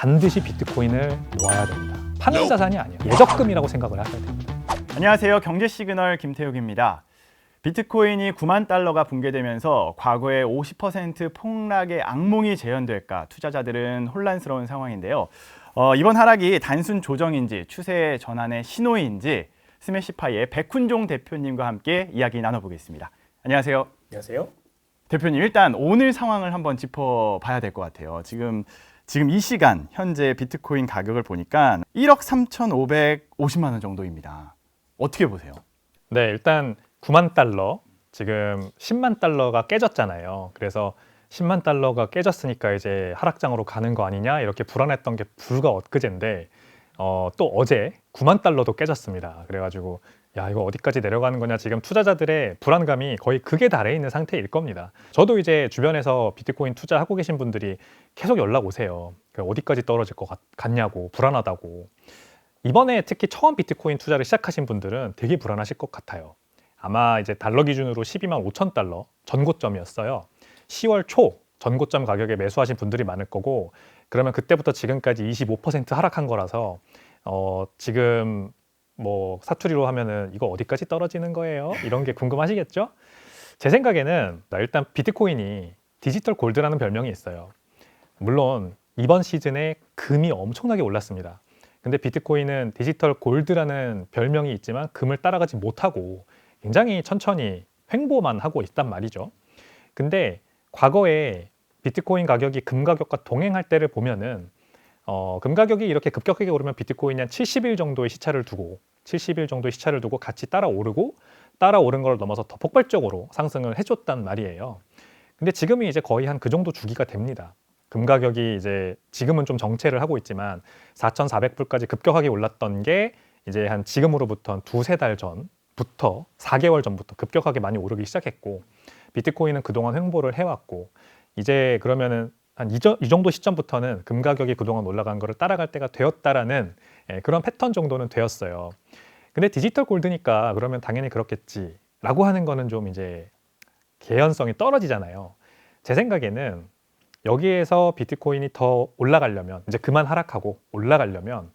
반드시 비트코인을 모아야 됩니다. 파는 자산이 아니에요. 예적금이라고 생각을 하셔야 됩니다. 안녕하세요. 경제시그널 김태욱입니다. 비트코인이 9만 달러가 붕괴되면서 과거의 50% 폭락의 악몽이 재현될까 투자자들은 혼란스러운 상황인데요. 이번 하락이 단순 조정인지 추세 전환의 신호인지 스매시파이의 백훈종 대표님과 함께 이야기 나눠보겠습니다. 안녕하세요. 안녕하세요. 대표님, 일단 오늘 상황을 한번 짚어봐야 될 것 같아요. 지금 이 시간 현재 비트코인 가격을 보니까 1억 3,550만 원 정도입니다. 어떻게 보세요? 네, 일단 9만 달러, 지금 10만 달러가 깨졌잖아요. 그래서 10만 달러가 깨졌으니까 이제 하락장으로 가는 거 아니냐 이렇게 불안했던 게 불과 엊그제인데 또 어제 9만 달러도 깨졌습니다. 그래가지고 야, 이거 어디까지 내려가는 거냐, 지금 투자자들의 불안감이 거의 극에 달해 있는 상태일 겁니다. 저도 이제 주변에서 비트코인 투자하고 계신 분들이 계속 연락 오세요. 어디까지 떨어질 것 같냐고, 불안하다고. 이번에 특히 처음 비트코인 투자를 시작하신 분들은 되게 불안하실 것 같아요. 아마 이제 달러 기준으로 12만 5천 달러 전고점이었어요. 10월 초 전고점 가격에 매수하신 분들이 많을 거고, 그러면 그때부터 지금까지 25% 하락한 거라서 지금 뭐 사투리로 하면은 이거 어디까지 떨어지는 거예요? 이런 게 궁금하시겠죠? 제 생각에는 일단 비트코인이 디지털 골드라는 별명이 있어요. 물론 이번 시즌에 금이 엄청나게 올랐습니다. 근데 비트코인은 디지털 골드라는 별명이 있지만 금을 따라가지 못하고 굉장히 천천히 횡보만 하고 있단 말이죠. 근데 과거에 비트코인 가격이 금 가격과 동행할 때를 보면은 금 가격이 이렇게 급격하게 오르면 비트코인이 한 70일 정도의 시차를 두고 같이 따라오르고, 따라오른 걸 넘어서 더 폭발적으로 상승을 해줬단 말이에요. 근데 지금이 이제 거의 한 그 정도 주기가 됩니다. 금 가격이 이제 지금은 좀 정체를 하고 있지만 4,400불까지 급격하게 올랐던 게 이제 한 지금으로부터 한 두세 달 전부터 4개월 전부터 급격하게 많이 오르기 시작했고, 비트코인은 그동안 횡보를 해왔고, 이제 그러면은 한 이 정도 시점부터는 금 가격이 그동안 올라간 거를 따라갈 때가 되었다라는 그런 패턴 정도는 되었어요. 근데 디지털 골드니까 그러면 당연히 그렇겠지라고 하는 거는 좀 이제 개연성이 떨어지잖아요. 제 생각에는 여기에서 비트코인이 더 올라가려면, 이제 그만 하락하고 올라가려면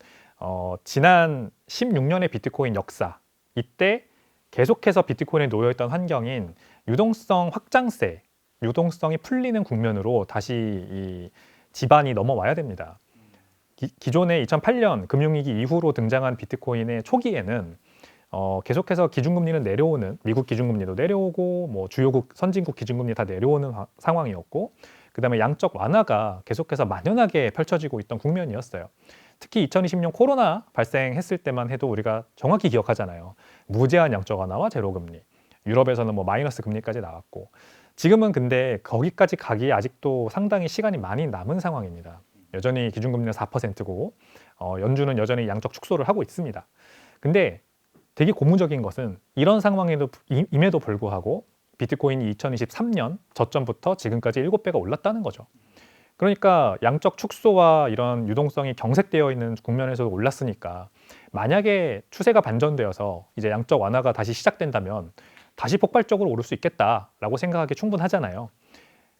지난 16년의 비트코인 역사, 이때 계속해서 비트코인에 놓여있던 환경인 유동성 확장세, 유동성이 풀리는 국면으로 다시 이 지반이 넘어와야 됩니다. 기존의 2008년 금융위기 이후로 등장한 비트코인의 초기에는 계속해서 기준금리는 내려오는, 미국 기준금리도 내려오고 뭐 주요국 선진국 기준금리 다 내려오는 상황이었고, 그 다음에 양적 완화가 계속해서 만연하게 펼쳐지고 있던 국면이었어요. 특히 2020년 코로나 발생했을 때만 해도 우리가 정확히 기억하잖아요. 무제한 양적 완화와 제로금리, 유럽에서는 뭐 마이너스 금리까지 나왔고, 지금은 근데 거기까지 가기에 아직도 상당히 시간이 많이 남은 상황입니다. 여전히 기준금리는 4%고 연준은 여전히 양적 축소를 하고 있습니다. 근데 되게 고무적인 것은 이런 상황임에도 불구하고 비트코인이 2023년 저점부터 지금까지 7배가 올랐다는 거죠. 그러니까 양적 축소와 이런 유동성이 경색되어 있는 국면에서 올랐으니까, 만약에 추세가 반전되어서 이제 양적 완화가 다시 시작된다면 다시 폭발적으로 오를 수 있겠다라고 생각하기 충분하잖아요.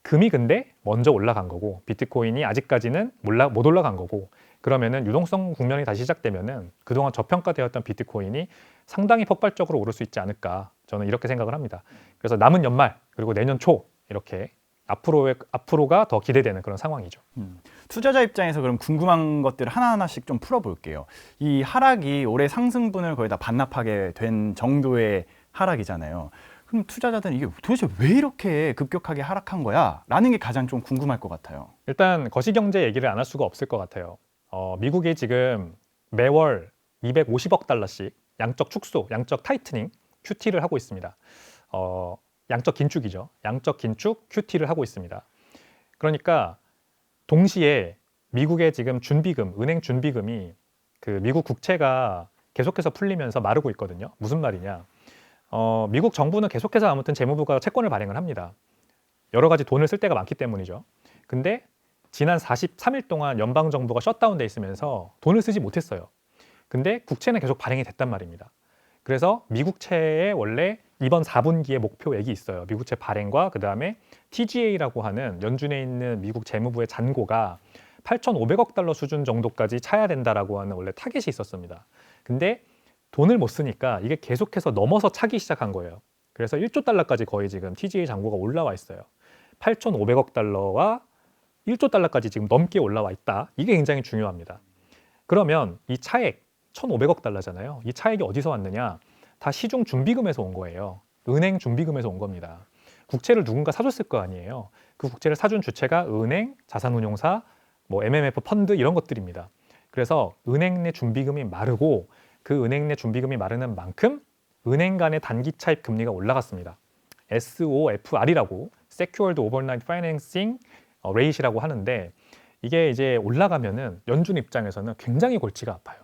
금이 근데 먼저 올라간 거고 비트코인이 아직까지는 못 올라간 거고, 그러면은 유동성 국면이 다시 시작되면은 그동안 저평가되었던 비트코인이 상당히 폭발적으로 오를 수 있지 않을까, 저는 이렇게 생각을 합니다. 그래서 남은 연말 그리고 내년 초 이렇게 앞으로가 더 기대되는 그런 상황이죠. 투자자 입장에서 그럼 궁금한 것들을 하나하나씩 좀 풀어볼게요. 이 하락이 올해 상승분을 거의 다 반납하게 된 정도의 하락이잖아요. 그럼 투자자들은 이게 도대체 왜 이렇게 급격하게 하락한 거야? 라는 게 가장 좀 궁금할 것 같아요. 일단 거시경제 얘기를 안 할 수가 없을 것 같아요. 미국이 지금 매월 250억 달러씩 양적 축소, 양적 타이트닝, QT를 하고 있습니다. 양적 긴축이죠. 양적 긴축, QT를 하고 있습니다. 그러니까 동시에 미국의 지금 준비금, 은행 준비금이 그 미국 국채가 계속해서 풀리면서 마르고 있거든요. 무슨 말이냐? 미국 정부는 계속해서 아무튼 재무부가 채권을 발행을 합니다. 여러 가지 돈을 쓸 때가 많기 때문이죠. 근데 지난 43일 동안 연방정부가 셧다운돼 있으면서 돈을 쓰지 못했어요. 근데 국채는 계속 발행이 됐단 말입니다. 그래서 미국채의 원래 이번 4분기의 목표액이 있어요. 미국채 발행과 그 다음에 TGA라고 하는 연준에 있는 미국 재무부의 잔고가 8,500억 달러 수준 정도까지 차야 된다라고 하는 원래 타겟이 있었습니다. 근데 돈을 못 쓰니까 이게 계속해서 넘어서 차기 시작한 거예요. 그래서 1조 달러까지 거의 지금 TGA 잔고가 올라와 있어요. 8,500억 달러와 1조 달러까지 지금 넘게 올라와 있다. 이게 굉장히 중요합니다. 그러면 이 차액 1,500억 달러잖아요. 이 차액이 어디서 왔느냐? 다 시중 준비금에서 온 거예요. 은행 준비금에서 온 겁니다. 국채를 누군가 사줬을 거 아니에요. 그 국채를 사준 주체가 은행, 자산운용사, 뭐 MMF 펀드 이런 것들입니다. 그래서 은행 내 준비금이 마르고 그 은행 내 준비금이 마르는 만큼 은행 간의 단기 차입 금리가 올라갔습니다. SOFR이라고 Secured Overnight Financing Rate이라고 하는데 이게 이제 올라가면은 연준 입장에서는 굉장히 골치가 아파요.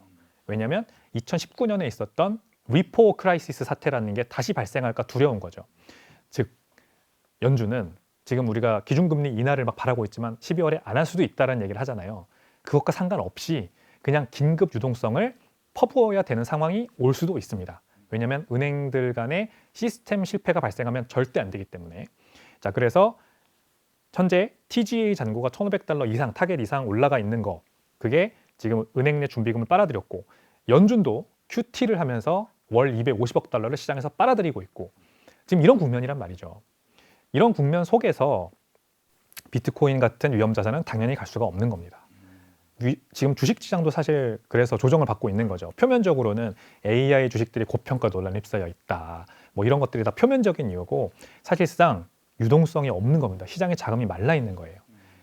왜냐하면 2019년에 있었던 리포 크라이시스 사태라는 게 다시 발생할까 두려운 거죠. 즉 연준은 지금 우리가 기준금리 인하를 막 바라고 있지만 12월에 안 할 수도 있다는 얘기를 하잖아요. 그것과 상관없이 그냥 긴급 유동성을 퍼부어야 되는 상황이 올 수도 있습니다. 왜냐하면 은행들 간의 시스템 실패가 발생하면 절대 안 되기 때문에. 자, 그래서 현재 TGA 잔고가 1,500달러 이상, 타겟 이상 올라가 있는 거, 그게 지금 은행 내 준비금을 빨아들였고 연준도 QT를 하면서 월 250억 달러를 시장에서 빨아들이고 있고 지금 이런 국면이란 말이죠. 이런 국면 속에서 비트코인 같은 위험 자산은 당연히 갈 수가 없는 겁니다. 지금 주식시장도 사실 그래서 조정을 받고 있는 거죠. 표면적으로는 AI 주식들이 고평가 논란에 휩싸여 있다. 뭐 이런 것들이 다 표면적인 이유고 사실상 유동성이 없는 겁니다. 시장에 자금이 말라 있는 거예요.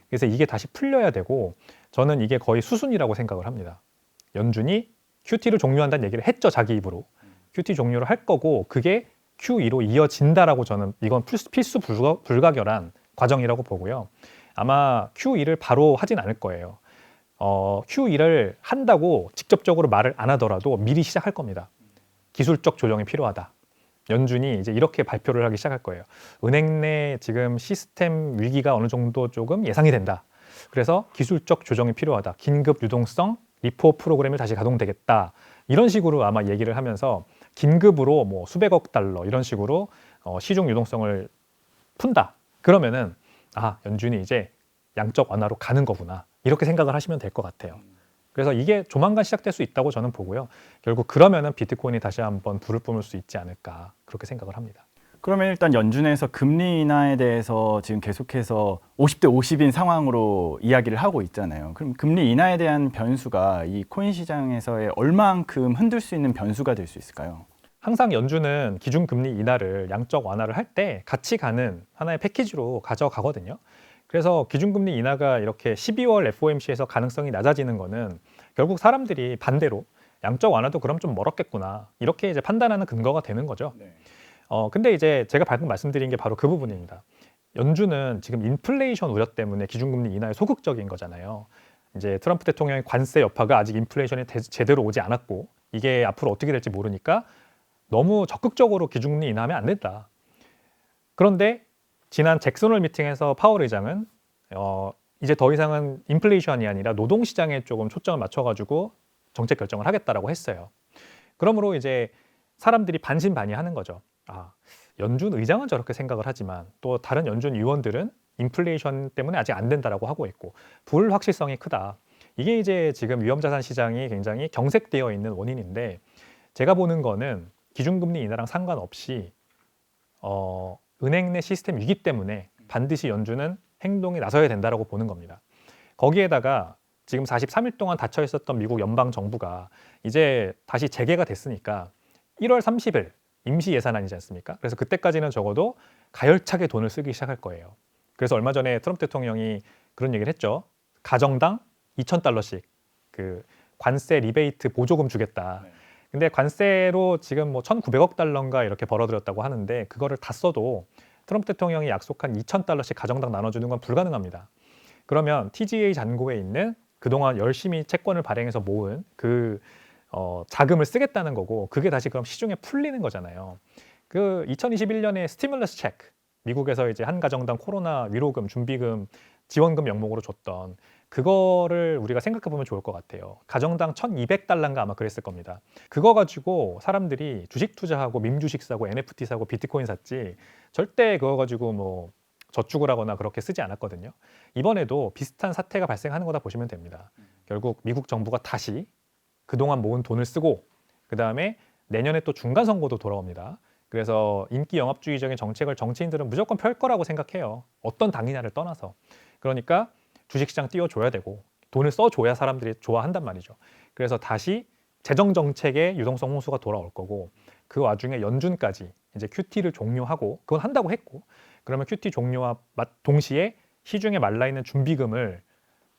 그래서 이게 다시 풀려야 되고 저는 이게 거의 수순이라고 생각을 합니다. 연준이 QT를 종료한다는 얘기를 했죠. 자기 입으로. QT 종료를 할 거고 그게 QE로 이어진다라고 저는 이건 필수 불가결한 과정이라고 보고요. 아마 QE를 바로 하진 않을 거예요. QE를 한다고 직접적으로 말을 안 하더라도 미리 시작할 겁니다. 기술적 조정이 필요하다. 연준이 이제 이렇게 발표를 하기 시작할 거예요. 은행 내 지금 시스템 위기가 어느 정도 조금 예상이 된다. 그래서 기술적 조정이 필요하다. 긴급 유동성 리포 프로그램이 다시 가동되겠다. 이런 식으로 아마 얘기를 하면서 긴급으로 뭐 수백억 달러 이런 식으로 시중 유동성을 푼다. 그러면은 연준이 이제 양적 완화로 가는 거구나. 이렇게 생각을 하시면 될 것 같아요. 그래서 이게 조만간 시작될 수 있다고 저는 보고요. 결국 그러면은 비트코인이 다시 한번 불을 뿜을 수 있지 않을까 그렇게 생각을 합니다. 그러면 일단 연준에서 금리 인하에 대해서 지금 계속해서 50대 50인 상황으로 이야기를 하고 있잖아요. 그럼 금리 인하에 대한 변수가 이 코인 시장에서의 얼마만큼 흔들 수 있는 변수가 될 수 있을까요? 항상 연준은 기준금리 인하를 양적 완화를 할 때 같이 가는 하나의 패키지로 가져가거든요. 그래서 기준금리 인하가 이렇게 12월 FOMC에서 가능성이 낮아지는 거는 결국 사람들이 반대로 양적 완화도 그럼 좀 멀었겠구나 이렇게 이제 판단하는 근거가 되는 거죠. 네. 근데 이제 제가 방금 말씀드린 게 바로 그 부분입니다. 연준은 지금 인플레이션 우려 때문에 기준금리 인하에 소극적인 거잖아요. 이제 트럼프 대통령의 관세 여파가 아직 인플레이션이 제대로 오지 않았고 이게 앞으로 어떻게 될지 모르니까 너무 적극적으로 기준금리 인하하면 안 된다. 그런데 지난 잭슨홀 미팅에서 파월 의장은 이제 더 이상은 인플레이션이 아니라 노동시장에 조금 초점을 맞춰가지고 정책 결정을 하겠다라고 했어요. 그러므로 이제 사람들이 반신반의하는 거죠. 연준 의장은 저렇게 생각을 하지만 또 다른 연준 위원들은 인플레이션 때문에 아직 안 된다라고 하고 있고 불확실성이 크다. 이게 이제 지금 위험자산 시장이 굉장히 경색되어 있는 원인인데 제가 보는 거는 기준금리 인하랑 상관없이 은행 내 시스템 위기 때문에 반드시 연준은 행동에 나서야 된다라고 보는 겁니다. 거기에다가 지금 43일 동안 닫혀 있었던 미국 연방 정부가 이제 다시 재개가 됐으니까 1월 30일 임시 예산안이지 않습니까? 그래서 그때까지는 적어도 가열차게 돈을 쓰기 시작할 거예요. 그래서 얼마 전에 트럼프 대통령이 그런 얘기를 했죠. 가정당 2,000달러씩 그 관세 리베이트 보조금 주겠다. 근데 관세로 지금 뭐 1,900억 달러인가 이렇게 벌어들였다고 하는데 그거를 다 써도 트럼프 대통령이 약속한 2,000달러씩 가정당 나눠주는 건 불가능합니다. 그러면 TGA 잔고에 있는 그동안 열심히 채권을 발행해서 모은 그 자금을 쓰겠다는 거고 그게 다시 그럼 시중에 풀리는 거잖아요. 그 2021년에 스티뮬러스 체크 미국에서 이제 한 가정당 코로나 위로금, 준비금, 지원금 명목으로 줬던 그거를 우리가 생각해 보면 좋을 것 같아요. 가정당 1,200달러인가 아마 그랬을 겁니다. 그거 가지고 사람들이 주식 투자하고 밈주식 사고 NFT 사고 비트코인 샀지 절대 그거 가지고 뭐 저축을 하거나 그렇게 쓰지 않았거든요. 이번에도 비슷한 사태가 발생하는 거다 보시면 됩니다. 결국 미국 정부가 다시 그동안 모은 돈을 쓰고 그 다음에 내년에 또 중간 선거도 돌아옵니다. 그래서 인기 영합주의적인 정책을 정치인들은 무조건 펼 거라고 생각해요. 어떤 당이냐를 떠나서. 그러니까 주식시장 띄워줘야 되고 돈을 써줘야 사람들이 좋아한단 말이죠. 그래서 다시 재정 정책의 유동성 홍수가 돌아올 거고 그 와중에 연준까지 이제 QT를 종료하고 그건 한다고 했고 그러면 QT 종료와 동시에 시중에 말라있는 준비금을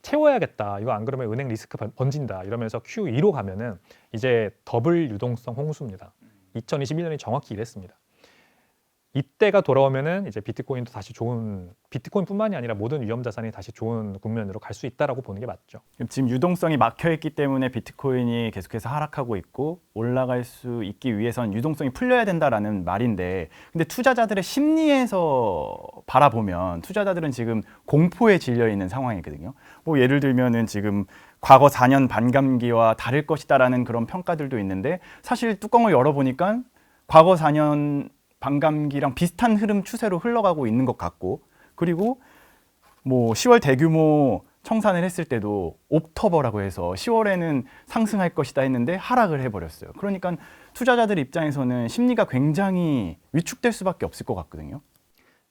채워야겠다. 이거 안 그러면 은행 리스크 번진다. 이러면서 QE로 가면은 이제 더블 유동성 홍수입니다. 2021년이 정확히 이랬습니다. 이때가 돌아오면은 이제 비트코인도 다시 좋은 비트코인뿐만이 아니라 모든 위험 자산이 다시 좋은 국면으로 갈 수 있다라고 보는 게 맞죠. 지금 유동성이 막혀 있기 때문에 비트코인이 계속해서 하락하고 있고 올라갈 수 있기 위해선 유동성이 풀려야 된다라는 말인데 근데 투자자들의 심리에서 바라보면 투자자들은 지금 공포에 질려 있는 상황이거든요. 뭐 예를 들면은 지금 과거 4년 반감기와 다를 것이다라는 그런 평가들도 있는데 사실 뚜껑을 열어보니까 과거 4년 반감기랑 비슷한 흐름 추세로 흘러가고 있는 것 같고 그리고 뭐 10월 대규모 청산을 했을 때도 옥토버라고 해서 10월에는 상승할 것이다 했는데 하락을 해버렸어요. 그러니까 투자자들 입장에서는 심리가 굉장히 위축될 수밖에 없을 것 같거든요.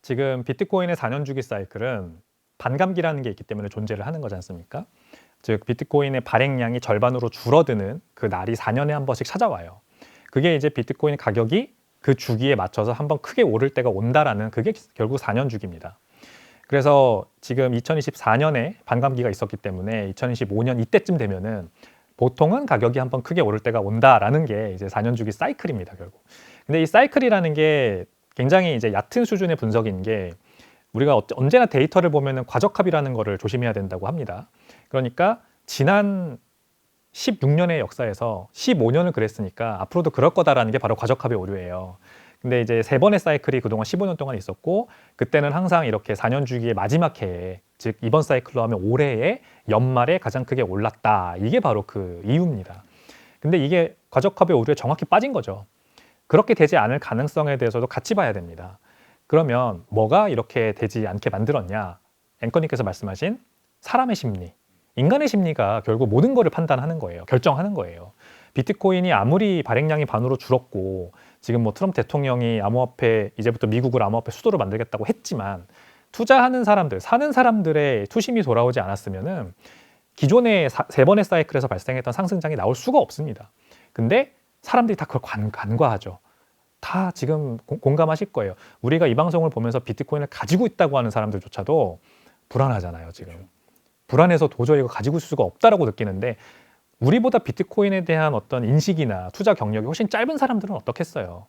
지금 비트코인의 4년 주기 사이클은 반감기라는 게 있기 때문에 존재를 하는 거지 않습니까? 즉 비트코인의 발행량이 절반으로 줄어드는 그 날이 4년에 한 번씩 찾아와요. 그게 이제 비트코인 가격이 그 주기에 맞춰서 한번 크게 오를 때가 온다라는 그게 결국 4년 주기입니다. 그래서 지금 2024년에 반감기가 있었기 때문에 2025년 이때쯤 되면은 보통은 가격이 한번 크게 오를 때가 온다라는 게 이제 4년 주기 사이클입니다, 결국. 근데 이 사이클이라는 게 굉장히 이제 얕은 수준의 분석인 게 우리가 언제나 데이터를 보면은 과적합이라는 거를 조심해야 된다고 합니다. 그러니까 지난 16년의 역사에서 15년을 그랬으니까 앞으로도 그럴 거다라는 게 바로 과적합의 오류예요. 근데 이제 세 번의 사이클이 그동안 15년 동안 있었고 그때는 항상 이렇게 4년 주기의 마지막 해에 즉 이번 사이클로 하면 올해의 연말에 가장 크게 올랐다. 이게 바로 그 이유입니다. 근데 이게 과적합의 오류에 정확히 빠진 거죠. 그렇게 되지 않을 가능성에 대해서도 같이 봐야 됩니다. 그러면 뭐가 이렇게 되지 않게 만들었냐? 앵커님께서 말씀하신 사람의 심리. 인간의 심리가 결국 모든 것을 판단하는 거예요. 결정하는 거예요. 비트코인이 아무리 발행량이 반으로 줄었고 지금 뭐 트럼프 대통령이 암호화폐 이제부터 미국을 암호화폐 수도로 만들겠다고 했지만 투자하는 사람들, 사는 사람들의 투심이 돌아오지 않았으면은 기존의 세 번의 사이클에서 발생했던 상승장이 나올 수가 없습니다. 근데 사람들이 다 그걸 간과하죠. 다 지금 공감하실 거예요. 우리가 이 방송을 보면서 비트코인을 가지고 있다고 하는 사람들조차도 불안하잖아요, 지금. 불안해서 도저히 이거 가지고 있을 수가 없다라고 느끼는데 우리보다 비트코인에 대한 어떤 인식이나 투자 경력이 훨씬 짧은 사람들은 어떻겠어요.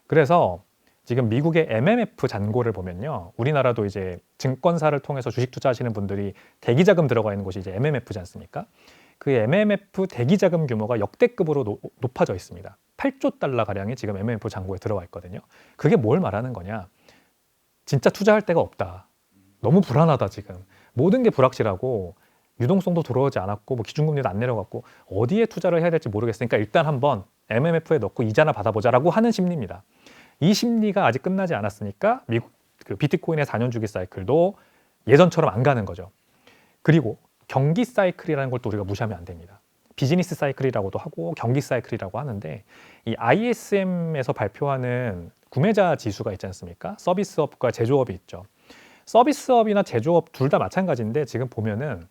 그래서 지금 미국의 MMF 잔고를 보면요. 우리나라도 이제 증권사를 통해서 주식 투자하시는 분들이 대기자금 들어가 있는 곳이 이제 MMF지 않습니까? 그 MMF 대기자금 규모가 역대급으로 높아져 있습니다. 8조 달러 가량이 지금 MMF 잔고에 들어와 있거든요. 그게 뭘 말하는 거냐? 진짜 투자할 데가 없다. 너무 불안하다 지금. 모든 게 불확실하고 유동성도 들어오지 않았고 뭐 기준금리도 안 내려갔고 어디에 투자를 해야 될지 모르겠으니까 일단 한번 MMF에 넣고 이자나 받아보자라고 하는 심리입니다. 이 심리가 아직 끝나지 않았으니까 미국 그 비트코인의 4년 주기 사이클도 예전처럼 안 가는 거죠. 그리고 경기 사이클이라는 걸 또 우리가 무시하면 안 됩니다. 비즈니스 사이클이라고도 하고 경기 사이클이라고 하는데 이 ISM에서 발표하는 구매자 지수가 있지 않습니까? 서비스업과 제조업이 있죠. 서비스업이나 제조업 둘 다 마찬가지인데 지금 보면은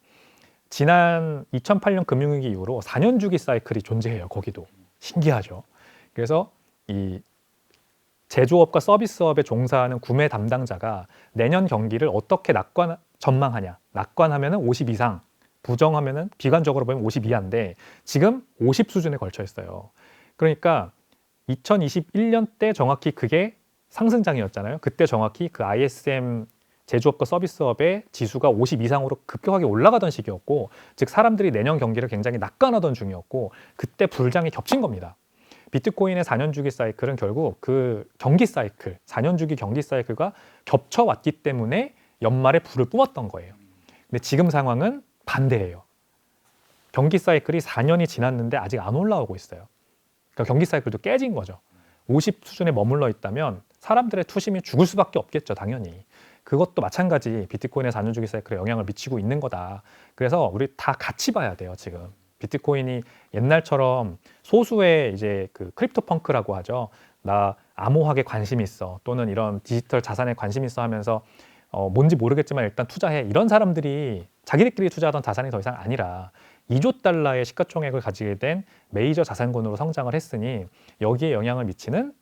지난 2008년 금융위기 이후로 4년 주기 사이클이 존재해요. 거기도. 신기하죠. 그래서 이 제조업과 서비스업에 종사하는 구매 담당자가 내년 경기를 어떻게 전망하냐. 낙관하면은 50 이상, 부정하면은 비관적으로 보면 50 이하인데 지금 50 수준에 걸쳐 있어요. 그러니까 2021년 때 정확히 그게 상승장이었잖아요. 그때 정확히 그 ISM 제조업과 서비스업의 지수가 50 이상으로 급격하게 올라가던 시기였고 즉 사람들이 내년 경기를 굉장히 낙관하던 중이었고 그때 불장이 겹친 겁니다. 비트코인의 4년 주기 사이클은 결국 그 경기 사이클, 4년 주기 경기 사이클과 겹쳐왔기 때문에 연말에 불을 뿜었던 거예요. 근데 지금 상황은 반대예요. 경기 사이클이 4년이 지났는데 아직 안 올라오고 있어요. 그러니까 경기 사이클도 깨진 거죠. 50 수준에 머물러 있다면 사람들의 투심이 죽을 수밖에 없겠죠, 당연히. 그것도 마찬가지 비트코인의 안전주기 사이클에 영향을 미치고 있는 거다. 그래서 우리 다 같이 봐야 돼요. 지금 비트코인이 옛날처럼 소수의 이제 그 크립토 펑크라고 하죠. 나 암호화에 관심이 있어, 또는 이런 디지털 자산에 관심이 있어 하면서 뭔지 모르겠지만 일단 투자해, 이런 사람들이 자기들끼리 투자하던 자산이 더 이상 아니라 2조 달러의 시가총액을 가지게 된 메이저 자산군으로 성장을 했으니 여기에 영향을 미치는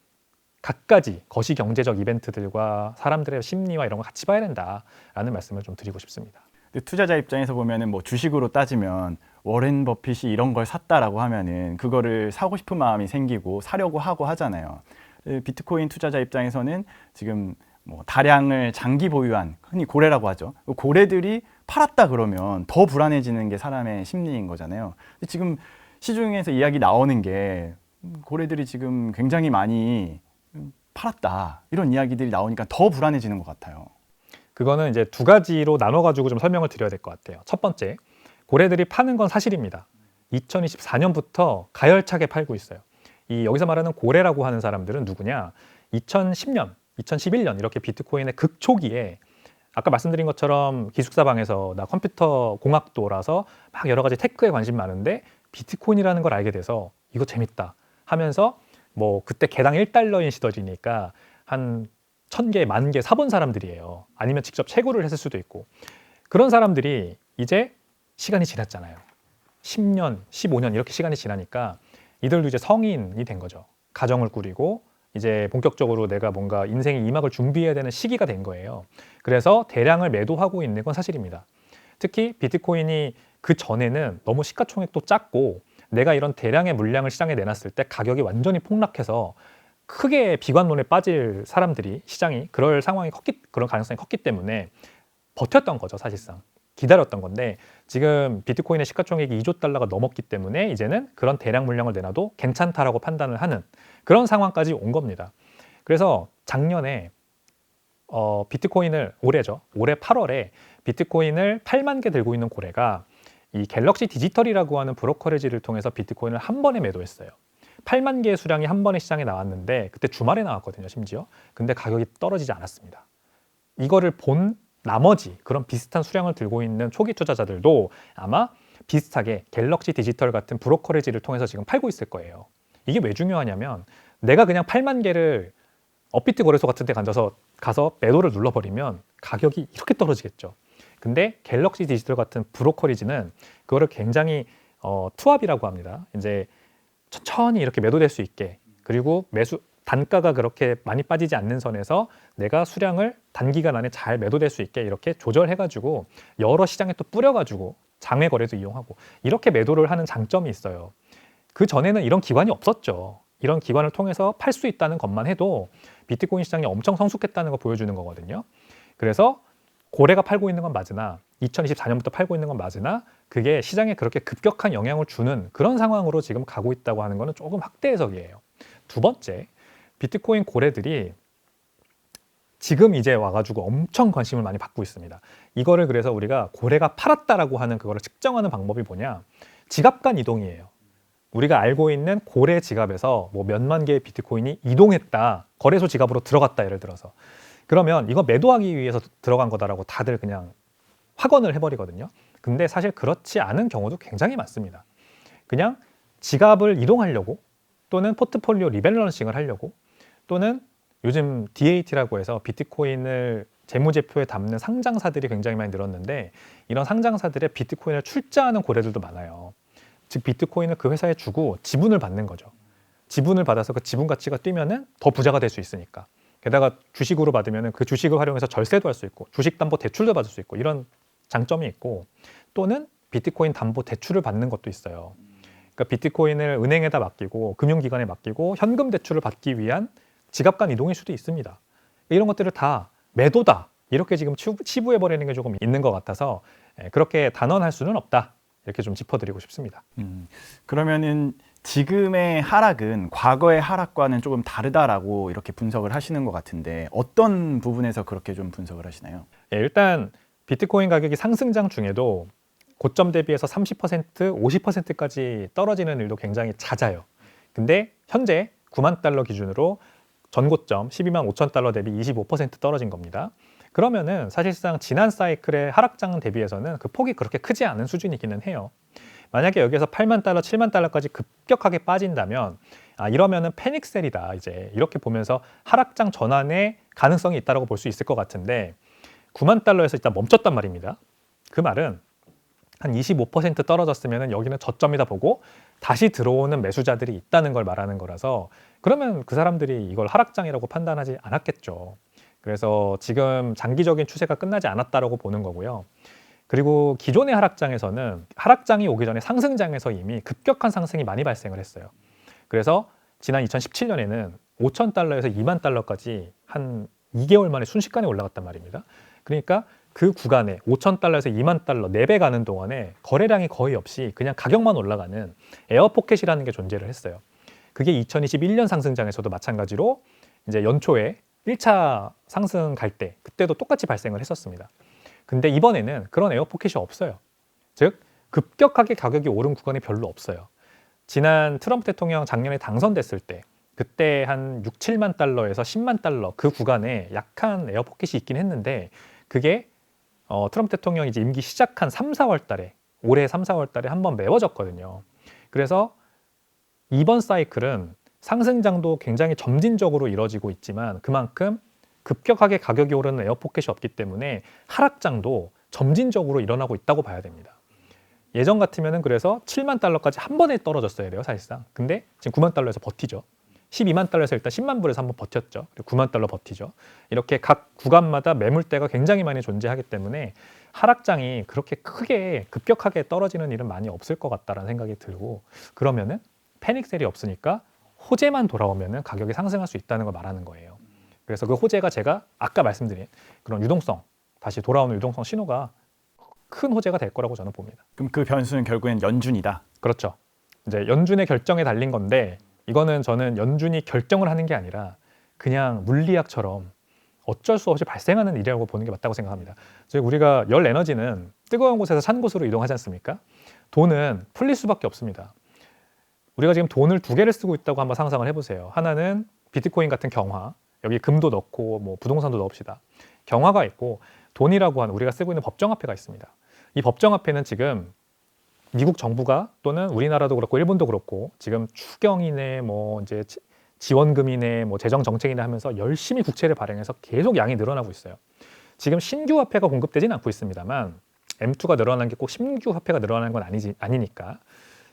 갖가지 거시 경제적 이벤트들과 사람들의 심리와 이런 거 같이 봐야 된다라는 말씀을 좀 드리고 싶습니다. 근데 투자자 입장에서 보면은 뭐 주식으로 따지면 워렌 버핏이 이런 걸 샀다라고 하면은 그거를 사고 싶은 마음이 생기고 사려고 하고 하잖아요. 비트코인 투자자 입장에서는 지금 뭐 다량을 장기 보유한, 흔히 고래라고 하죠. 고래들이 팔았다 그러면 더 불안해지는 게 사람의 심리인 거잖아요. 근데 지금 시중에서 이야기 나오는 게 고래들이 지금 굉장히 많이 팔았다, 이런 이야기들이 나오니까 더 불안해지는 것 같아요. 그거는 이제 두 가지로 나눠가지고 좀 설명을 드려야 될 것 같아요. 첫 번째, 고래들이 파는 건 사실입니다. 2024년부터 가열차게 팔고 있어요. 이 여기서 말하는 고래라고 하는 사람들은 누구냐? 2010년, 2011년 이렇게 비트코인의 극초기에 아까 말씀드린 것처럼 기숙사방에서 나 컴퓨터 공학도라서 막 여러 가지 테크에 관심 많은데 비트코인이라는 걸 알게 돼서 이거 재밌다 하면서 뭐 그때 개당 1달러인 시절이니까 한 1000개, 10,000개 사본 사람들이에요. 아니면 직접 채굴을 했을 수도 있고. 그런 사람들이 이제 시간이 지났잖아요. 10년, 15년 이렇게 시간이 지나니까 이들도 이제 성인이 된 거죠. 가정을 꾸리고 이제 본격적으로 내가 뭔가 인생의 2막을 준비해야 되는 시기가 된 거예요. 그래서 대량을 매도하고 있는 건 사실입니다. 특히 비트코인이 그 전에는 너무 시가총액도 작고 내가 이런 대량의 물량을 시장에 내놨을 때 가격이 완전히 폭락해서 크게 비관론에 빠질 사람들이, 시장이 그럴 상황이 그런 가능성이 컸기 때문에 버텼던 거죠. 사실상 기다렸던 건데, 지금 비트코인의 시가총액이 2조 달러가 넘었기 때문에 이제는 그런 대량 물량을 내놔도 괜찮다라고 판단을 하는 그런 상황까지 온 겁니다. 그래서 작년에 비트코인을, 올해죠, 올해 8월에 비트코인을 8만 개 들고 있는 고래가 이 갤럭시 디지털이라고 하는 브로커리지를 통해서 비트코인을 한 번에 매도했어요. 8만 개의 수량이 한 번에 시장에 나왔는데 그때 주말에 나왔거든요, 심지어. 근데 가격이 떨어지지 않았습니다. 이거를 본 나머지 그런 비슷한 수량을 들고 있는 초기 투자자들도 아마 비슷하게 갤럭시 디지털 같은 브로커리지를 통해서 지금 팔고 있을 거예요. 이게 왜 중요하냐면 내가 그냥 8만 개를 업비트 거래소 같은 데 가서 매도를 눌러버리면 가격이 이렇게 떨어지겠죠. 근데 갤럭시 디지털 같은 브로커리지는 그거를 굉장히 투합이라고 합니다. 이제 천천히 이렇게 매도될 수 있게, 그리고 단가가 그렇게 많이 빠지지 않는 선에서 내가 수량을 단기간 안에 잘 매도될 수 있게 이렇게 조절해가지고 여러 시장에 또 뿌려가지고 장외 거래도 이용하고 이렇게 매도를 하는 장점이 있어요. 그 전에는 이런 기관이 없었죠. 이런 기관을 통해서 팔 수 있다는 것만 해도 비트코인 시장이 엄청 성숙했다는 걸 보여주는 거거든요. 그래서 고래가 팔고 있는 건 맞으나 2024년부터 팔고 있는 건 맞으나 그게 시장에 그렇게 급격한 영향을 주는 그런 상황으로 지금 가고 있다고 하는 거는 조금 확대 해석이에요. 두 번째, 비트코인 고래들이 지금 이제 와가지고 엄청 관심을 많이 받고 있습니다. 이거를 그래서 우리가 고래가 팔았다라고 하는 그거를 측정하는 방법이 뭐냐? 지갑 간 이동이에요. 우리가 알고 있는 고래 지갑에서 뭐 몇만 개의 비트코인이 이동했다, 거래소 지갑으로 들어갔다, 예를 들어서. 그러면 이거 매도하기 위해서 들어간 거다라고 다들 그냥 확언을 해버리거든요. 근데 사실 그렇지 않은 경우도 굉장히 많습니다. 그냥 지갑을 이동하려고, 또는 포트폴리오 리밸런싱을 하려고, 또는 요즘 DAT라고 해서 비트코인을 재무제표에 담는 상장사들이 굉장히 많이 늘었는데 이런 상장사들의 비트코인을 출자하는 고래들도 많아요. 즉 비트코인을 그 회사에 주고 지분을 받는 거죠. 지분을 받아서 그 지분 가치가 뛰면은 더 부자가 될 수 있으니까. 게다가 주식으로 받으면은 그 주식을 활용해서 절세도 할 수 있고 주식담보대출도 받을 수 있고 이런 장점이 있고, 또는 비트코인 담보 대출을 받는 것도 있어요. 그러니까 비트코인을 은행에다 맡기고 금융기관에 맡기고 현금 대출을 받기 위한 지갑 간 이동일 수도 있습니다. 이런 것들을 다 매도다 이렇게 지금 치부해버리는 게 조금 있는 것 같아서 그렇게 단언할 수는 없다, 이렇게 좀 짚어드리고 싶습니다. 그러면은 지금의 하락은 과거의 하락과는 조금 다르다라고 이렇게 분석을 하시는 것 같은데 어떤 부분에서 그렇게 좀 분석을 하시나요? 일단 비트코인 가격이 상승장 중에도 고점 대비해서 30%, 50%까지 떨어지는 일도 굉장히 잦아요. 근데 현재 9만 달러 기준으로 전고점 12만 5천 달러 대비 25% 떨어진 겁니다. 그러면은 사실상 지난 사이클의 하락장 대비해서는 그 폭이 그렇게 크지 않은 수준이기는 해요. 만약에 여기에서 8만 달러, 7만 달러까지 급격하게 빠진다면 이러면은 패닉셀이다 이제 이렇게 보면서 하락장 전환의 가능성이 있다고 볼 수 있을 것 같은데 9만 달러에서 일단 멈췄단 말입니다. 그 말은 한 25% 떨어졌으면 여기는 저점이다 보고 다시 들어오는 매수자들이 있다는 걸 말하는 거라서 그러면 그 사람들이 이걸 하락장이라고 판단하지 않았겠죠. 그래서 지금 장기적인 추세가 끝나지 않았다라고 보는 거고요. 그리고 기존의 하락장에서는 하락장이 오기 전에 상승장에서 이미 급격한 상승이 많이 발생을 했어요. 그래서 지난 2017년에는 5천 달러에서 2만 달러까지 한 2개월 만에 순식간에 올라갔단 말입니다. 그러니까 그 구간에 5천 달러에서 2만 달러 4배 가는 동안에 거래량이 거의 없이 그냥 가격만 올라가는 에어포켓이라는 게 존재를 했어요. 그게 2021년 상승장에서도 마찬가지로 이제 연초에 1차 상승 갈 때 그때도 똑같이 발생을 했었습니다. 근데 이번에는 그런 에어포켓이 없어요. 즉 급격하게 가격이 오른 구간이 별로 없어요. 지난 트럼프 대통령 작년에 당선됐을 때 그때 한 6, 7만 달러에서 10만 달러 그 구간에 약한 에어포켓이 있긴 했는데 그게 트럼프 대통령이 이제 임기 시작한 3, 4월 달에 올해 3, 4월 달에 한번 메워졌거든요. 그래서 이번 사이클은 상승장도 굉장히 점진적으로 이뤄지고 있지만 그만큼 급격하게 가격이 오르는 에어포켓이 없기 때문에 하락장도 점진적으로 일어나고 있다고 봐야 됩니다. 예전 같으면은 그래서 7만 달러까지 한 번에 떨어졌어야 돼요, 사실상. 근데 지금 9만 달러에서 버티죠. 12만 달러에서 일단 10만 불에서 한번 버텼죠. 그리고 9만 달러 버티죠. 이렇게 각 구간마다 매물대가 굉장히 많이 존재하기 때문에 하락장이 그렇게 크게 급격하게 떨어지는 일은 많이 없을 것 같다라는 생각이 들고 그러면은 패닉셀이 없으니까 호재만 돌아오면은 가격이 상승할 수 있다는 걸 말하는 거예요. 그래서 그 호재가 제가 아까 말씀드린 그런 유동성, 다시 돌아오는 유동성 신호가 큰 호재가 될 거라고 저는 봅니다. 그럼 그 변수는 결국엔 연준이다. 그렇죠. 이제 연준의 결정에 달린 건데 이거는 저는 연준이 결정을 하는 게 아니라 그냥 물리학처럼 어쩔 수 없이 발생하는 일이라고 보는 게 맞다고 생각합니다. 즉 우리가 열 에너지는 뜨거운 곳에서 찬 곳으로 이동하지 않습니까? 돈은 풀릴 수밖에 없습니다. 우리가 지금 돈을 두 개를 쓰고 있다고 한번 상상을 해보세요. 하나는 비트코인 같은 경화, 여기 금도 넣고 뭐 부동산도 넣읍시다. 경화가 있고 돈이라고 하는 우리가 쓰고 있는 법정화폐가 있습니다. 이 법정화폐는 지금 미국 정부가 또는 우리나라도 그렇고 일본도 그렇고 지금 추경이네 뭐 이제 지원금이네 뭐 재정 정책이네 하면서 열심히 국채를 발행해서 계속 양이 늘어나고 있어요. 지금 신규 화폐가 공급되지는 않고 있습니다만 M2가 늘어난 게 꼭 신규 화폐가 늘어나는 건 아니니까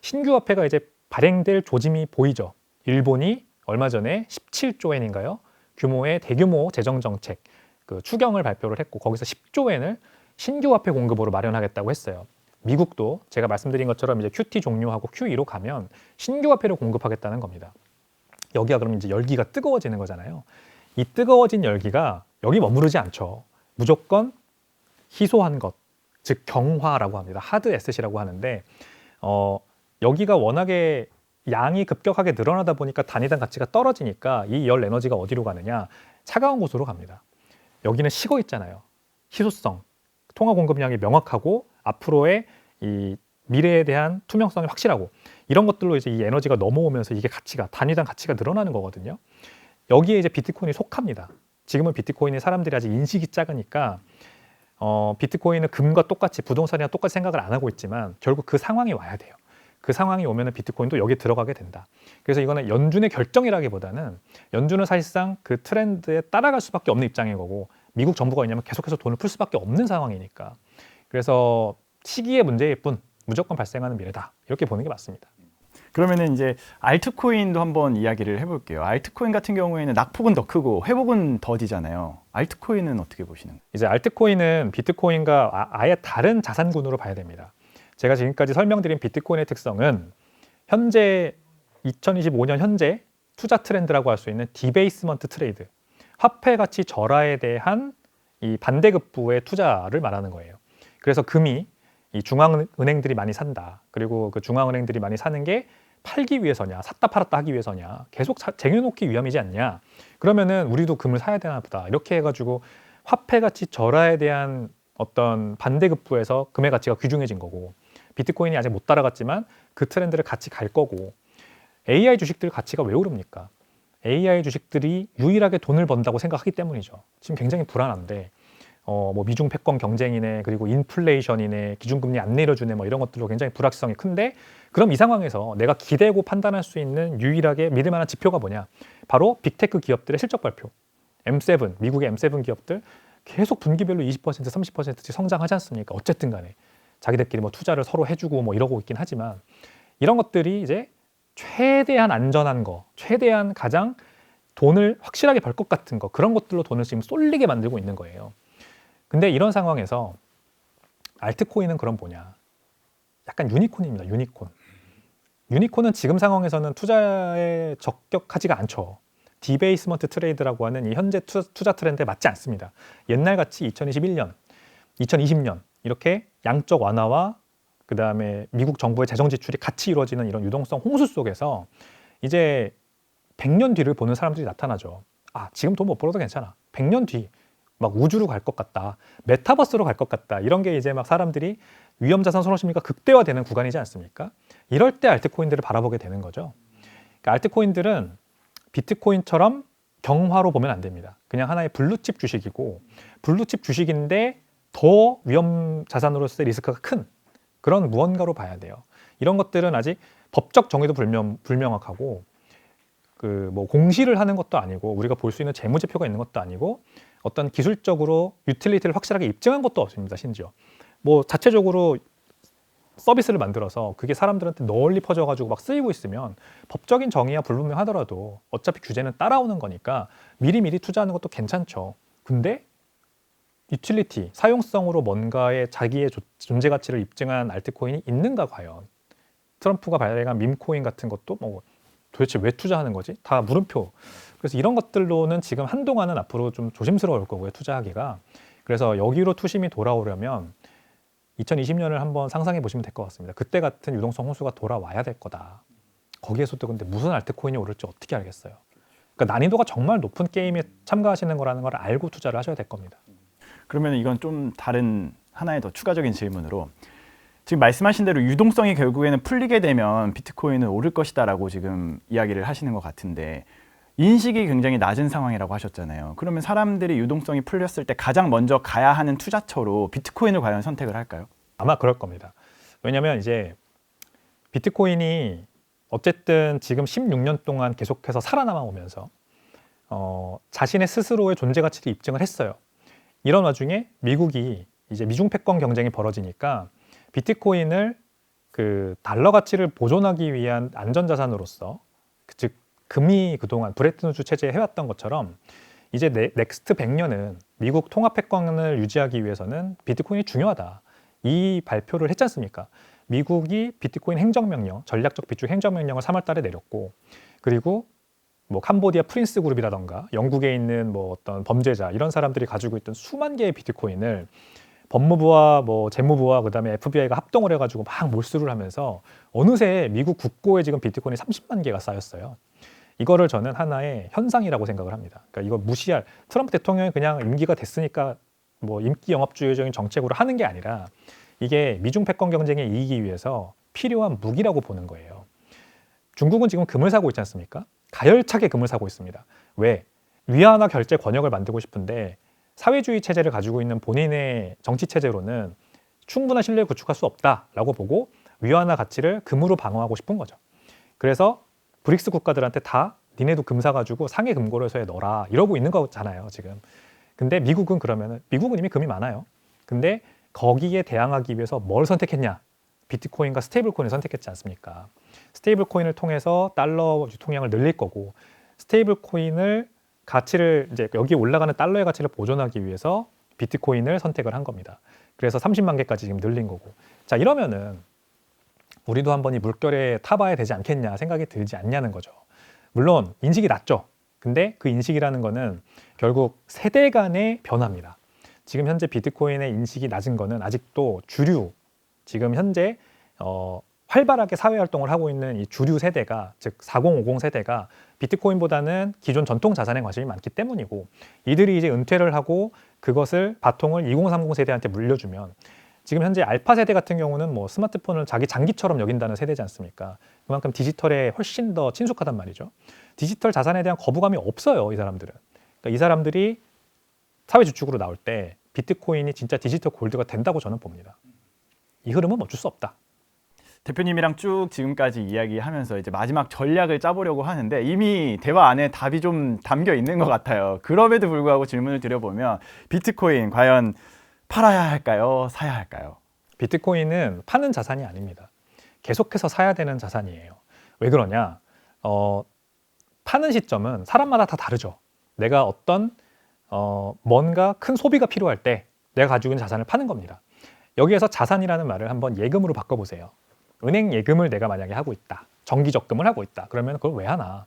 신규 화폐가 이제 발행될 조짐이 보이죠. 일본이 얼마 전에 17조 엔인가요? 규모의 대규모 재정 정책 그 추경을 발표를 했고 거기서 10조 엔을 신규 화폐 공급으로 마련하겠다고 했어요. 미국도 제가 말씀드린 것처럼 이제 QT 종료하고 QE로 가면 신규 화폐를 공급하겠다는 겁니다. 여기가 그럼 이제 열기가 뜨거워지는 거잖아요. 이 뜨거워진 열기가 여기 머무르지 않죠. 무조건 희소한 것, 즉 경화라고 합니다. 하드 에셋이라고 하는데 여기가 워낙에 양이 급격하게 늘어나다 보니까 단위당 가치가 떨어지니까 이 열 에너지가 어디로 가느냐? 차가운 곳으로 갑니다. 여기는 식어 있잖아요. 희소성, 통화 공급량이 명확하고 앞으로의 이 미래에 대한 투명성이 확실하고 이런 것들로 이제 이 에너지가 넘어오면서 이게 가치가 단위당 가치가 늘어나는 거거든요. 여기에 이제 비트코인이 속합니다. 지금은 비트코인이 사람들이 아직 인식이 작으니까 비트코인은 금과 똑같이 부동산이랑 똑같이 생각을 안 하고 있지만 결국 그 상황이 와야 돼요. 그 상황이 오면은 비트코인도 여기에 들어가게 된다. 그래서 이거는 연준의 결정이라기보다는 연준은 사실상 그 트렌드에 따라갈 수밖에 없는 입장인 거고 미국 정부가 왜냐하면 계속해서 돈을 풀 수밖에 없는 상황이니까. 그래서 시기의 문제일 뿐 무조건 발생하는 미래다. 이렇게 보는 게 맞습니다. 그러면은 이제 알트코인도 한번 이야기를 해볼게요. 알트코인 같은 경우에는 낙폭은 더 크고 회복은 더디잖아요. 알트코인은 어떻게 보시는 거예요? 이제 알트코인은 비트코인과 아예 다른 자산군으로 봐야 됩니다. 제가 지금까지 설명드린 비트코인의 특성은 현재 2025년 현재 투자 트렌드라고 할 수 있는 디베이스먼트 트레이드, 화폐 가치 절하에 대한 이 반대급부의 투자를 말하는 거예요. 그래서 금이 이 중앙은행들이 많이 산다. 그리고 그 중앙은행들이 많이 사는 게 팔기 위해서냐, 샀다 팔았다 하기 위해서냐, 계속 쟁여놓기 위함이지 않냐. 그러면은 우리도 금을 사야 되나 보다. 이렇게 해가지고 화폐 가치 절하에 대한 어떤 반대급부에서 금의 가치가 귀중해진 거고 비트코인이 아직 못 따라갔지만 그 트렌드를 같이 갈 거고 AI 주식들 가치가 왜 오릅니까? AI 주식들이 유일하게 돈을 번다고 생각하기 때문이죠. 지금 굉장히 불안한데 뭐 미중 패권 경쟁이네, 그리고 인플레이션이네, 기준금리 안 내려주네, 뭐 이런 것들로 굉장히 불확실성이 큰데, 그럼 이 상황에서 내가 기대고 판단할 수 있는 유일하게 믿을 만한 지표가 뭐냐? 바로 빅테크 기업들의 실적 발표. M7, 미국의 M7 기업들 계속 분기별로 20%, 30%씩 성장하지 않습니까? 어쨌든 간에 자기들끼리 뭐 투자를 서로 해주고 뭐 이러고 있긴 하지만, 이런 것들이 이제 최대한 안전한 거, 최대한 가장 돈을 확실하게 벌 것 같은 거, 그런 것들로 돈을 지금 쏠리게 만들고 있는 거예요. 근데 이런 상황에서 알트코인은 그럼 뭐냐? 약간 유니콘입니다. 유니콘. 유니콘은 지금 상황에서는 투자에 적격하지가 않죠. 디베이스먼트 트레이드라고 하는 이 현재 투자 트렌드에 맞지 않습니다. 옛날같이 2021년, 2020년 이렇게 양적 완화와 그 다음에 미국 정부의 재정 지출이 같이 이루어지는 이런 유동성 홍수 속에서 이제 100년 뒤를 보는 사람들이 나타나죠. 아, 지금 돈 못 벌어도 괜찮아. 100년 뒤 막 우주로 갈 것 같다. 메타버스로 갈 것 같다. 이런 게 이제 막 사람들이 위험자산 선호 심리가 극대화되는 구간이지 않습니까? 이럴 때 알트코인들을 바라보게 되는 거죠. 그러니까 알트코인들은 비트코인처럼 경화로 보면 안 됩니다. 그냥 하나의 블루칩 주식이고, 블루칩 주식인데 더 위험 자산으로서의 리스크가 큰 그런 무언가로 봐야 돼요. 이런 것들은 아직 법적 정의도 불명확하고, 그 뭐 공시를 하는 것도 아니고, 우리가 볼 수 있는 재무제표가 있는 것도 아니고, 어떤 기술적으로 유틸리티를 확실하게 입증한 것도 없습니다. 심지어 뭐 자체적으로 서비스를 만들어서 그게 사람들한테 널리 퍼져가지고 막 쓰이고 있으면 법적인 정의야 불분명하더라도 어차피 규제는 따라오는 거니까 미리미리 투자하는 것도 괜찮죠. 근데 유틸리티, 사용성으로 뭔가의 자기의 존재 가치를 입증한 알트코인이 있는가 과연? 트럼프가 발행한 밈코인 같은 것도 뭐 도대체 왜 투자하는 거지? 다 물음표. 그래서 이런 것들로는 지금 한동안은 앞으로 좀 조심스러울 거고요, 투자하기가. 그래서 여기로 투심이 돌아오려면 2020년을 한번 상상해 보시면 될 것 같습니다. 그때 같은 유동성 호수가 돌아와야 될 거다. 거기에서도 근데 무슨 알트코인이 오를지 어떻게 알겠어요? 그러니까 난이도가 정말 높은 게임에 참가하시는 거라는 걸 알고 투자를 하셔야 될 겁니다. 그러면 이건 좀 다른 하나의 더 추가적인 질문으로, 지금 말씀하신 대로 유동성이 결국에는 풀리게 되면 비트코인은 오를 것이다라고 지금 이야기를 하시는 것 같은데, 인식이 굉장히 낮은 상황이라고 하셨잖아요. 그러면 사람들이 유동성이 풀렸을 때 가장 먼저 가야 하는 투자처로 비트코인을 과연 선택을 할까요? 아마 그럴 겁니다. 왜냐하면 이제 비트코인이 어쨌든 지금 16년 동안 계속해서 살아남아 오면서 자신의 스스로의 존재 가치를 입증을 했어요. 이런 와중에 미국이 이제 미중 패권 경쟁이 벌어지니까 비트코인을 그 달러 가치를 보존하기 위한 안전자산으로서, 즉 금이 그동안 브레튼 우즈 체제에 해왔던 것처럼 이제 넥스트 100년은 미국 통합 패권을 유지하기 위해서는 비트코인이 중요하다. 이 발표를 했지 않습니까? 미국이 비트코인 행정명령, 전략적 비축 행정명령을 3월 달에 내렸고, 그리고 뭐 캄보디아 프린스 그룹이라던가 영국에 있는 뭐 어떤 범죄자, 이런 사람들이 가지고 있던 수만 개의 비트코인을 법무부와 뭐 재무부와 그다음에 FBI가 합동을 해가지고 막 몰수를 하면서 어느새 미국 국고에 지금 비트코인이 30만 개가 쌓였어요. 이거를 저는 하나의 현상이라고 생각을 합니다. 그러니까 이거 무시할, 트럼프 대통령이 그냥 임기가 됐으니까 뭐 인기 영합주의적인 정책으로 하는 게 아니라 이게 미중 패권 경쟁에 이기기 위해서 필요한 무기라고 보는 거예요. 중국은 지금 금을 사고 있지 않습니까? 가열차게 금을 사고 있습니다. 왜? 위안화 결제 권역을 만들고 싶은데 사회주의 체제를 가지고 있는 본인의 정치 체제로는 충분한 신뢰를 구축할 수 없다라고 보고 위안화 가치를 금으로 방어하고 싶은 거죠. 그래서 브릭스 국가들한테 다 니네도 금 사가지고 상해 금고에서에 넣어라 이러고 있는 거잖아요, 지금. 근데 미국은 그러면은, 미국은 이미 금이 많아요. 근데 거기에 대항하기 위해서 뭘 선택했냐? 비트코인과 스테이블 코인을 선택했지 않습니까? 스테이블 코인을 통해서 달러 유통량을 늘릴 거고, 스테이블 코인을 가치를 이제 여기 올라가는 달러의 가치를 보존하기 위해서 비트코인을 선택을 한 겁니다. 그래서 30만 개까지 지금 늘린 거고. 자, 이러면은 우리도 한번 이 물결에 타봐야 되지 않겠냐 생각이 들지 않냐는 거죠. 물론 인식이 낮죠. 근데 그 인식이라는 거는 결국 세대 간의 변화입니다. 지금 현재 비트코인의 인식이 낮은 거는 아직도 주류, 지금 현재 활발하게 사회활동을 하고 있는 이 주류 세대가, 즉 4050 세대가 비트코인보다는 기존 전통 자산에 관심이 많기 때문이고, 이들이 이제 은퇴를 하고 그것을 바통을 2030 세대한테 물려주면, 지금 현재 알파 세대 같은 경우는 뭐 스마트폰을 자기 장기처럼 여긴다는 세대지 않습니까? 그만큼 디지털에 훨씬 더 친숙하단 말이죠. 디지털 자산에 대한 거부감이 없어요, 이 사람들은. 그러니까 이 사람들이 사회 주축으로 나올 때 비트코인이 진짜 디지털 골드가 된다고 저는 봅니다. 이 흐름은 멈출 수 없다. 대표님이랑 쭉 지금까지 이야기하면서 이제 마지막 전략을 짜보려고 하는데 이미 대화 안에 답이 좀 담겨 있는 것 같아요. 그럼에도 불구하고 질문을 드려보면 비트코인 과연 팔아야 할까요? 사야 할까요? 비트코인은 파는 자산이 아닙니다. 계속해서 사야 되는 자산이에요. 왜 그러냐? 파는 시점은 사람마다 다 다르죠. 내가 어떤 뭔가 큰 소비가 필요할 때 내가 가지고 있는 자산을 파는 겁니다. 여기에서 자산이라는 말을 한번 예금으로 바꿔보세요. 은행 예금을 내가 만약에 하고 있다. 정기 적금을 하고 있다. 그러면 그걸 왜 하나?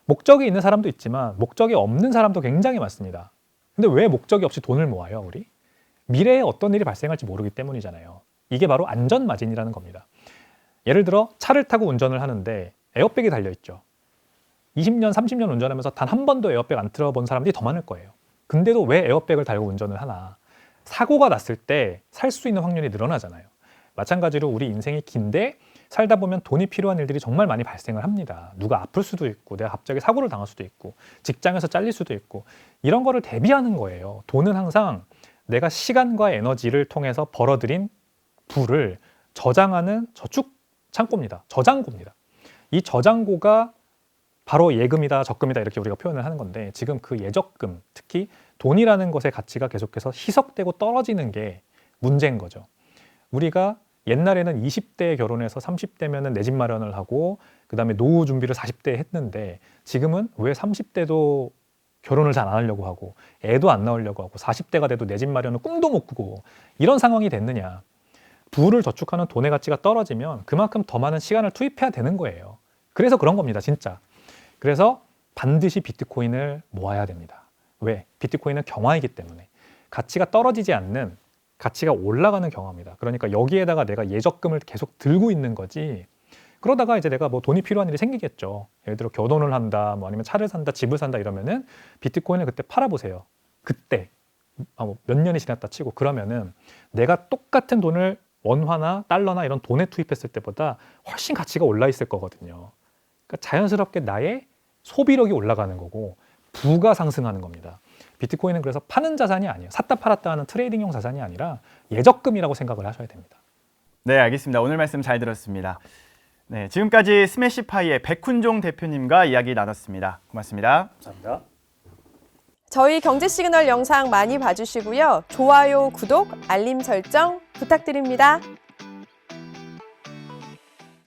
목적이 있는 사람도 있지만 목적이 없는 사람도 굉장히 많습니다. 근데 왜 목적이 없이 돈을 모아요, 우리? 미래에 어떤 일이 발생할지 모르기 때문이잖아요. 이게 바로 안전마진이라는 겁니다. 예를 들어 차를 타고 운전을 하는데 에어백이 달려있죠. 20년, 30년 운전하면서 단 한 번도 에어백 안 틀어본 사람들이 더 많을 거예요. 근데도 왜 에어백을 달고 운전을 하나? 사고가 났을 때 살 수 있는 확률이 늘어나잖아요. 마찬가지로 우리 인생이 긴데 살다 보면 돈이 필요한 일들이 정말 많이 발생을 합니다. 누가 아플 수도 있고 내가 갑자기 사고를 당할 수도 있고 직장에서 잘릴 수도 있고 이런 거를 대비하는 거예요. 돈은 항상 내가 시간과 에너지를 통해서 벌어들인 부를 저장하는 저축 창고입니다. 저장고입니다. 이 저장고가 바로 예금이다, 적금이다 이렇게 우리가 표현을 하는 건데 지금 그 예적금, 특히 돈이라는 것의 가치가 계속해서 희석되고 떨어지는 게 문제인 거죠. 우리가 옛날에는 20대에 결혼해서 30대면은 내 집 마련을 하고 그다음에 노후 준비를 40대에 했는데 지금은 왜 30대도 결혼을 잘 안 하려고 하고 애도 안 낳으려고 하고 40대가 돼도 내 집 마련을 꿈도 못 꾸고 이런 상황이 됐느냐. 부를 저축하는 돈의 가치가 떨어지면 그만큼 더 많은 시간을 투입해야 되는 거예요. 그래서 그런 겁니다, 진짜. 그래서 반드시 비트코인을 모아야 됩니다. 왜? 비트코인은 경화이기 때문에 가치가 떨어지지 않는 가치가 올라가는 경화입니다. 그러니까 여기에다가 내가 예적금을 계속 들고 있는 거지. 그러다가 이제 내가 뭐 돈이 필요한 일이 생기겠죠. 예를 들어 결혼을 한다, 뭐 아니면 차를 산다, 집을 산다 이러면은 비트코인을 그때 팔아보세요. 그때 몇 년이 지났다 치고 그러면은 내가 똑같은 돈을 원화나 달러나 이런 돈에 투입했을 때보다 훨씬 가치가 올라 있을 거거든요. 그러니까 자연스럽게 나의 소비력이 올라가는 거고 부가 상승하는 겁니다. 비트코인은 그래서 파는 자산이 아니에요. 샀다 팔았다 하는 트레이딩용 자산이 아니라 예적금이라고 생각을 하셔야 됩니다. 네, 알겠습니다. 오늘 말씀 잘 들었습니다. 네, 지금까지 스매시파이의 백훈종 대표님과 이야기 나눴습니다. 고맙습니다. 감사합니다. 저희 경제 시그널 영상 많이 봐주시고요. 좋아요, 구독, 알림 설정 부탁드립니다.